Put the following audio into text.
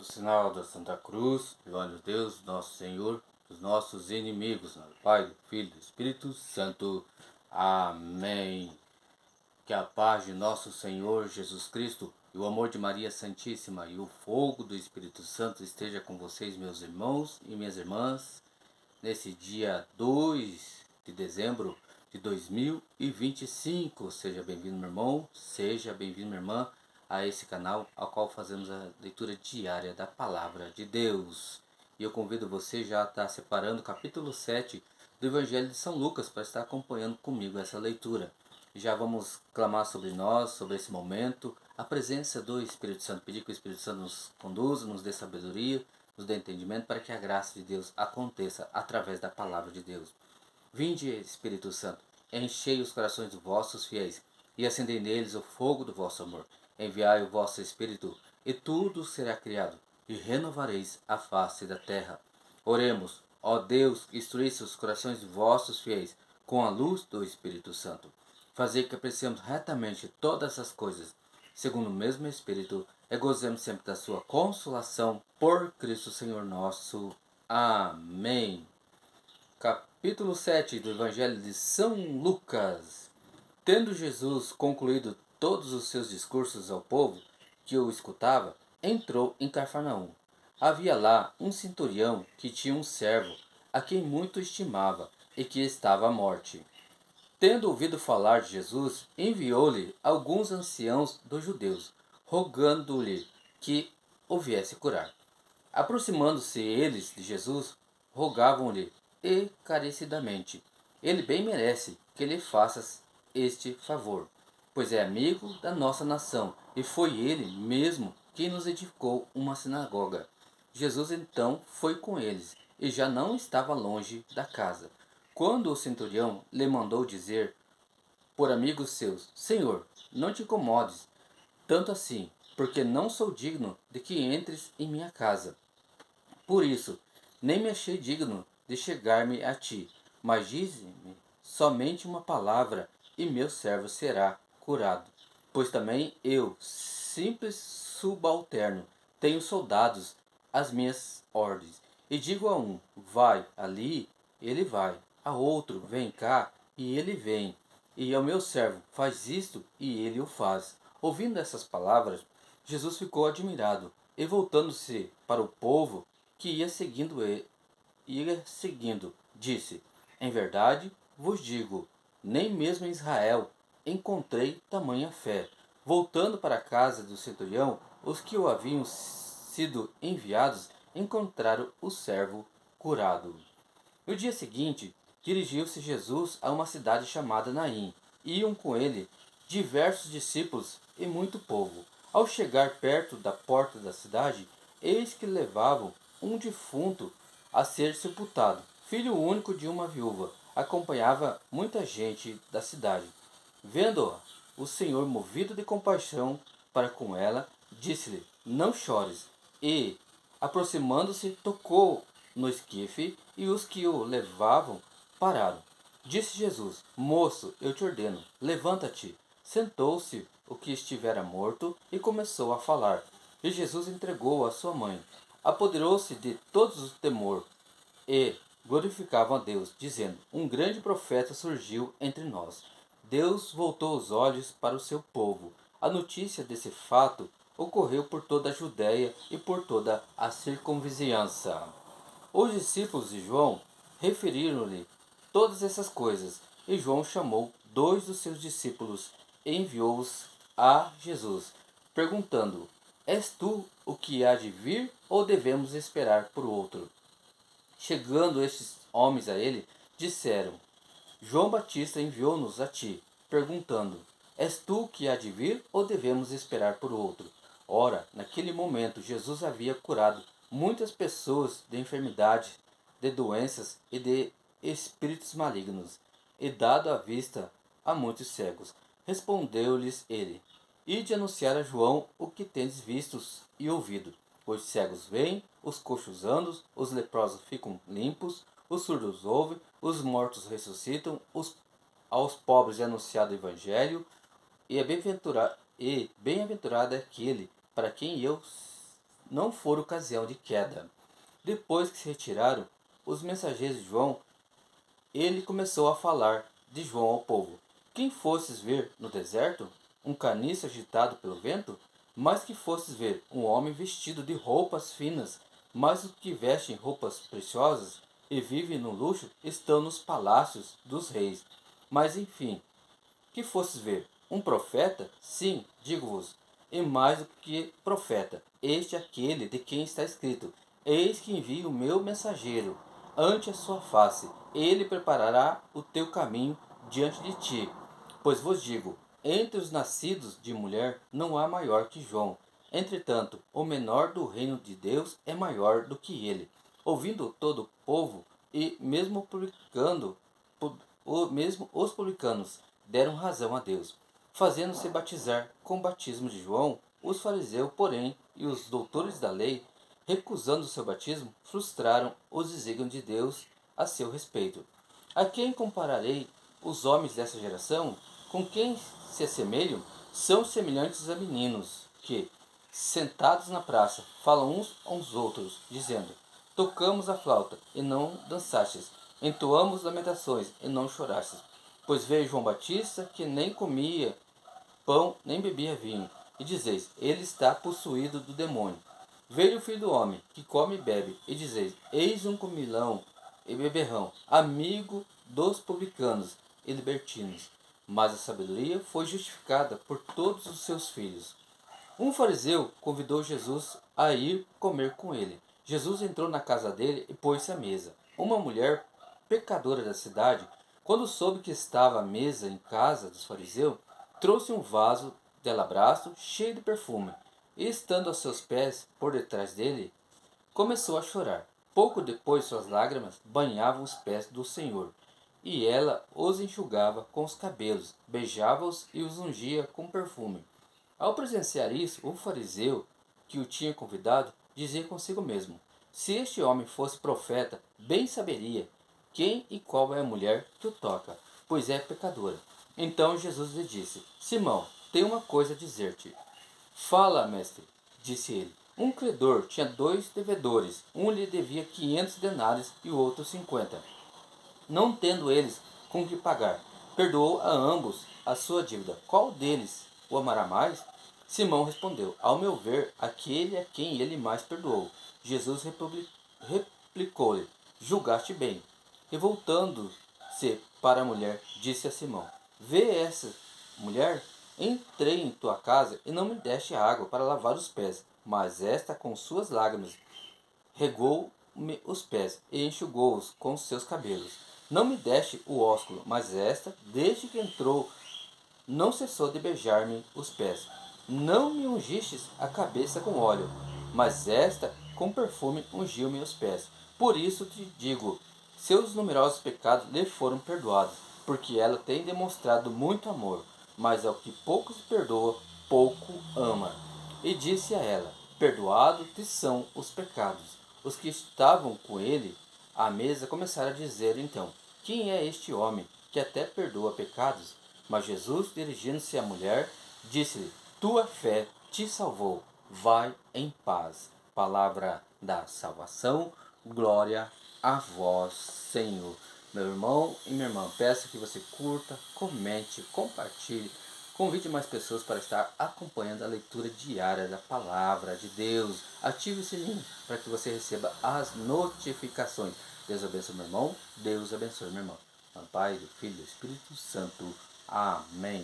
Pelo sinal da Santa Cruz, livrai-nos Deus, nosso Senhor, dos nossos inimigos, do Pai, do Filho e do Espírito Santo. Amém. Que a paz de nosso Senhor Jesus Cristo e o amor de Maria Santíssima e o fogo do Espírito Santo esteja com vocês, meus irmãos e minhas irmãs, nesse dia 2 de dezembro de 2025. Seja bem-vindo, meu irmão, seja bem-vindo, minha irmã, a esse canal ao qual fazemos a leitura diária da Palavra de Deus. E eu convido você já a estar separando o capítulo 7 do Evangelho de São Lucas para estar acompanhando comigo essa leitura. Já vamos clamar sobre nós, sobre esse momento, a presença do Espírito Santo, pedir que o Espírito Santo nos conduza, nos dê sabedoria, nos dê entendimento para que a graça de Deus aconteça através da Palavra de Deus. Vinde, Espírito Santo, enchei os corações dos vossos fiéis e acendei neles o fogo do vosso amor. Enviai o vosso Espírito, e tudo será criado, e renovareis a face da terra. Oremos, ó Deus, que instruísse os corações de vossos fiéis com a luz do Espírito Santo. Fazei que apreciemos retamente todas as coisas, segundo o mesmo Espírito, e gozemos sempre da sua consolação, por Cristo Senhor nosso. Amém. Capítulo 7 do Evangelho de São Lucas. Tendo Jesus concluído todos os seus discursos ao povo que o escutava, entrou em Cafarnaum. Havia lá um centurião que tinha um servo, a quem muito estimava, e que estava à morte. Tendo ouvido falar de Jesus, enviou-lhe alguns anciãos dos judeus, rogando-lhe que o viesse curar. Aproximando-se eles de Jesus, rogavam-lhe encarecidamente: ele bem merece que lhe faças este favor, pois é amigo da nossa nação, e foi ele mesmo quem nos edificou uma sinagoga. Jesus então foi com eles, e já não estava longe da casa. Quando o centurião lhe mandou dizer por amigos seus: Senhor, não te incomodes tanto assim, porque não sou digno de que entres em minha casa. Por isso, nem me achei digno de chegar-me a ti, mas dize-me somente uma palavra, e meu servo será curado. Pois também eu, simples subalterno, tenho soldados às minhas ordens, e digo a um: vai ali, ele vai; a outro: vem cá, e ele vem; e ao meu servo: faz isto, e ele o faz. Ouvindo essas palavras, Jesus ficou admirado, e voltando-se para o povo que ia seguindo, disse: em verdade vos digo, nem mesmo em Israel encontrei tamanha fé. Voltando para a casa do centurião, os que o haviam sido enviados encontraram o servo curado. No dia seguinte, dirigiu-se Jesus a uma cidade chamada Naim. Iam com ele diversos discípulos e muito povo. Ao chegar perto da porta da cidade, eis que levavam um defunto a ser sepultado, filho único de uma viúva. Acompanhava muita gente da cidade. Vendo-a, o Senhor, movido de compaixão para com ela, disse-lhe: não chores. E, aproximando-se, tocou no esquife, e os que o levavam pararam. Disse Jesus: moço, eu te ordeno, levanta-te. Sentou-se o que estivera morto e começou a falar. E Jesus entregou-o à sua mãe. Apoderou-se de todos o temor e glorificavam a Deus, dizendo: um grande profeta surgiu entre nós. Deus voltou os olhos para o seu povo. A notícia desse fato ocorreu por toda a Judéia e por toda a circunvizinhança. Os discípulos de João referiram-lhe todas essas coisas, e João chamou 2 dos seus discípulos e enviou-os a Jesus, perguntando: és tu o que há de vir, ou devemos esperar por outro? Chegando estes homens a ele, disseram: João Batista enviou-nos a ti, perguntando: és tu que há de vir, ou devemos esperar por outro? Ora, naquele momento Jesus havia curado muitas pessoas de enfermidades, de doenças e de espíritos malignos, e dado a vista a muitos cegos. Respondeu-lhes ele: ide anunciar a João o que tendes vistos e ouvido. Os cegos veem, os coxos andam, os leprosos ficam limpos, os surdos ouvem, os mortos ressuscitam, aos pobres é anunciado o Evangelho, e bem-aventurado é aquele para quem eu não for ocasião de queda. Depois que se retiraram os mensageiros de João, ele começou a falar de João ao povo. Quem fostes ver no deserto? Um caniço agitado pelo vento? Mas que fostes ver um homem vestido de roupas finas, mas os que vestem roupas preciosas e vivem no luxo estão nos palácios dos reis. Mas enfim, que fostes ver? Um profeta? Sim, digo-vos, e mais do que profeta, este é aquele de quem está escrito: Eis que envio o meu mensageiro ante a sua face, ele preparará o teu caminho diante de ti. Pois vos digo, entre os nascidos de mulher não há maior que João. Entretanto, o menor do reino de Deus é maior do que ele. Ouvindo todo o povo, e mesmo mesmo os publicanos deram razão a Deus, fazendo-se batizar com o batismo de João. Os fariseus, porém, e os doutores da lei, recusando o seu batismo, frustraram os desígnios de Deus a seu respeito. A quem compararei os homens dessa geração? Com quem se assemelham? São semelhantes a meninos que, sentados na praça, falam uns aos outros, dizendo: Tocamos a flauta e não dançastes, entoamos lamentações e não chorastes. Pois veio João Batista, que nem comia pão nem bebia vinho, e dizeis: Ele está possuído do demônio. Veio o Filho do Homem, que come e bebe, e dizeis: Eis um comilão e beberrão, amigo dos publicanos e libertinos. Mas a sabedoria foi justificada por todos os seus filhos. Um fariseu convidou Jesus a ir comer com ele. Jesus entrou na casa dele e pôs-se à mesa. Uma mulher pecadora da cidade, quando soube que estava à mesa em casa dos fariseus, trouxe um vaso de alabastro cheio de perfume, e estando a seus pés por detrás dele, começou a chorar. Pouco depois suas lágrimas banhavam os pés do Senhor, e ela os enxugava com os cabelos, beijava-os e os ungia com perfume. Ao presenciar isso, o fariseu que o tinha convidado dizia consigo mesmo: Se este homem fosse profeta, bem saberia quem e qual é a mulher que o toca, pois é pecadora. Então Jesus lhe disse: Simão, tenho uma coisa a dizer-te. Fala, mestre, disse ele. Um credor tinha 2 devedores. Um lhe devia 500 denários e o outro 50. Não tendo eles com que pagar, perdoou a ambos a sua dívida. Qual deles o amará mais? Simão respondeu: Ao meu ver, aquele a quem ele mais perdoou. Jesus replicou-lhe: Julgaste bem. E voltando-se para a mulher, disse a Simão: Vê essa mulher? Entrei em tua casa e não me deste água para lavar os pés, mas esta com suas lágrimas regou-me os pés e enxugou-os com seus cabelos. Não me deste o ósculo, mas esta, desde que entrou, não cessou de beijar-me os pés. Não me ungistes a cabeça com óleo, mas esta com perfume ungiu-me os pés. Por isso te digo, seus numerosos pecados lhe foram perdoados, porque ela tem demonstrado muito amor. Mas ao que pouco se perdoa, pouco ama. E disse a ela: Perdoados te são os pecados. Os que estavam com ele à mesa começaram a dizer então: Quem é este homem que até perdoa pecados? Mas Jesus, dirigindo-se à mulher, disse-lhe: Tua fé te salvou. Vai em paz. Palavra da salvação. Glória a vós, Senhor. Meu irmão e minha irmã, peço que você curta, comente, compartilhe, convide mais pessoas para estar acompanhando a leitura diária da Palavra de Deus. Ative o sininho para que você receba as notificações. Deus abençoe meu irmão, Deus abençoe minha irmã. Do Pai, do Filho e do Espírito Santo. Amém.